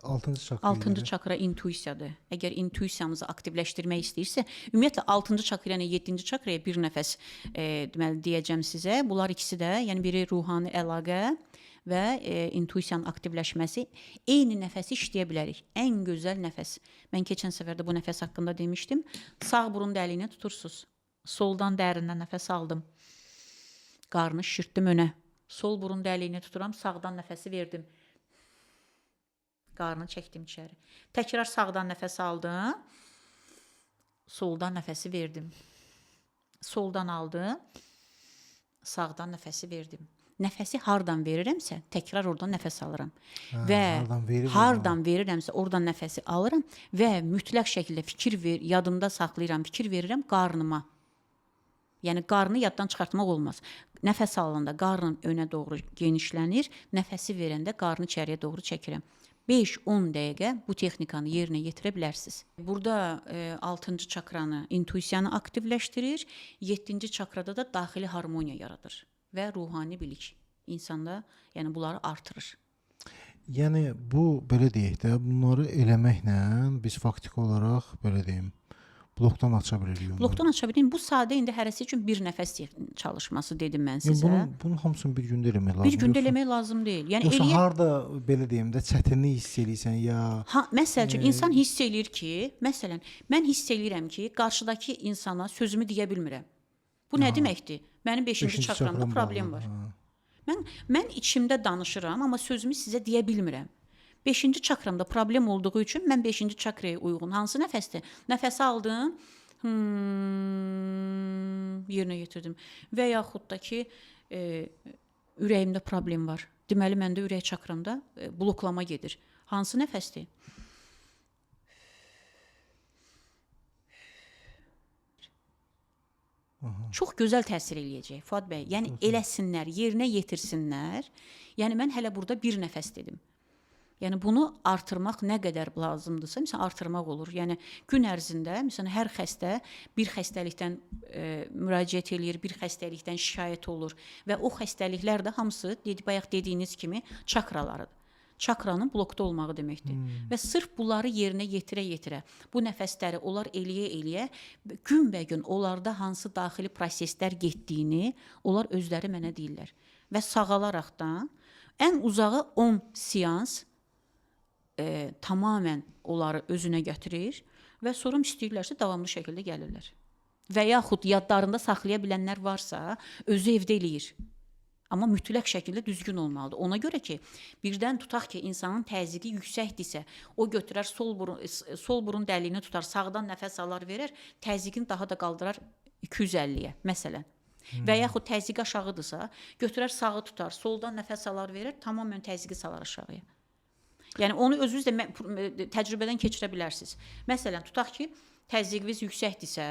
6-cı çakra. 6-cı çakra intuisiyadır. Əgər intuisiyamızı aktivləşdirmək istəyirsə, ümumiyyətlə 6-cı çakra ilə 7-ci çakraya bir nəfəs deməli deyəcəm sizə. Bunlar ikisi də, yəni biri ruhani əlaqə və intuisiyanın aktivləşməsi. Eyni nəfəsi işləyə bilərik. Ən gözəl nəfəs. Mən keçən səfər də bu nəfəs haqqında demişdim. Sağ burun dəliyini tutursunuz. Soldan dərindən nəfəs aldım. Qarnı şişirtdim önə. Sol burun dəliyini tuturam, sağdan nəfəsi verdim. Qarnı çəkdim içəri. Təkrar sağdan nəfəs aldım. Soldan nəfəsi verdim. Soldan aldım. Sağdan nəfəsi verdim. Nəfəsi hardan verirəmsə, təkrar oradan nəfəs alıram. Və hardan verirəmsə, oradan nəfəsi alıram və mütləq şəkildə yadımda saxlayıram, fikir verirəm qarnıma. Yəni qarnı yaddan çıxartmaq olmaz. Nəfəs alanda qarnım önə doğru genişlənir, nəfəsi verəndə qarnı içəriyə doğru çəkirəm. 5-10 dəqiqə bu texnikanı yerinə yetirə bilərsiniz. Burada 6-cı çakranı, intuisiyanı aktivləşdirir, 7-ci çakrada da daxili harmoniya yaradır və ruhani bilik insanda, yəni bunları artırır. Yəni bu belə deyək də, bunları eləməklə biz faktiki olaraq belə deyim, blokdan aça bilirik. Blokdan aça bilirik. Bu sadə indi hərəsi üçün bir nəfəs çalışması dedim mən sizə. Bunun hamısını bir gündə eləmək lazım. Bir gündə eləmək lazım deyil. Yəni yoxsa harda belə deyim də çətinlik hiss eləyirsən ya. Məsəl üçün insan hiss eləyir ki, məsələn, mən hiss eləyirəm ki, qarşıdakı insana sözümü deyə bilmirəm. Bu nə deməkdir? Mənim 5-ci çakramda problem var. Mən içimdə danışıram, amma sözümü sizə deyə bilmirəm. 5-ci çakramda problem olduğu üçün mən 5-ci çakraya uyğun hansı nəfəsdir? Nəfəs aldım, yerinə yetirdim. Və yaxud da ki, ürəyimdə problem var. Deməli, məndə ürək çakramda bloklama gedir. Hansı nəfəsdir? Çox gözəl təsir eləyəcək Fuad bəy. Yəni eləsinlər, yerinə yetirsinlər. Yəni mən hələ burada bir nəfəs dedim. Yəni bunu artırmaq nə qədər lazımdırsa, məsələn artırmaq olur. Yəni gün ərzində məsələn hər xəstə bir xəstəlikdən müraciət eləyir, bir xəstəlikdən şikayət olur və o xəstəliklər də hamısı bayaq dediyiniz kimi çakralarıdır. Çakranın blokda olmağı deməkdir. Və sırf bunları yerinə yetirə-yetirə, bu nəfəsləri onlar eləyə-eləyə günbəgün onlarda hansı daxili proseslər getdiyini onlar özləri mənə deyirlər. Və sağalaraqdan ən uzağı 10 seans tamamən onları özünə gətirir və sonra istəyirlərsə davamlı şəkildə gəlirlər. Və yaxud yadlarında saxlaya bilənlər varsa, özü evdə eləyir. Amma mütləq şəkildə düzgün olmalıdır. Ona görə ki, birdən tutaq ki, insanın təzyiqi yüksəkdirsə, o götürər sol burun dəliyini tutar, sağdan nəfəs alar verər, təzyiqini daha da qaldırar 250-yə, məsələn. Və yaxud təzyiqi aşağıdırsa, götürər sağı tutar, soldan nəfəs alar verər, tamamən təzyiqi salar aşağıya. Yəni onu özünüz də təcrübədən keçirə bilərsiniz. Məsələn, tutaq ki, təzyiqiniz yüksəkdirsə,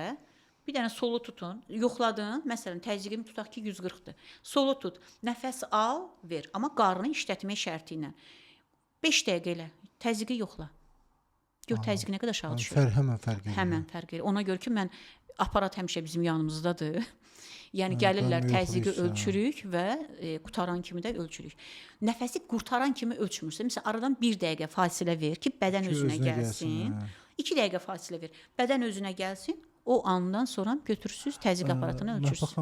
bir dənə solu tutun, yoxladın, məsələn, təzyiqimi tutaq ki, 140-dır. Solu tut, nəfəs al, ver, amma qarnı işlətmək şərti ilə. 5 dəqiqə elə, təzyiqi yoxla. Gör təzyiq nə qədər aşağı düşür. Həmən fərq edir. Həmən fərq edir. Ona görə ki, mən aparat həmişə bizim yanımızdadır. Yəni gəlirlər, təzyiqi ölçürük və qutaran kimi də ölçürük. Nəfəsi qurtaran kimi ölçmürsə, məsələn, aradan 1 dəqiqə fasilə ver ki, bədən özünə gəlsin. 2 dəqiqə fasilə ver, bədən özünə gəlsin. O andan sonra götürürsüz, təzyiq aparatını ölçürsüz.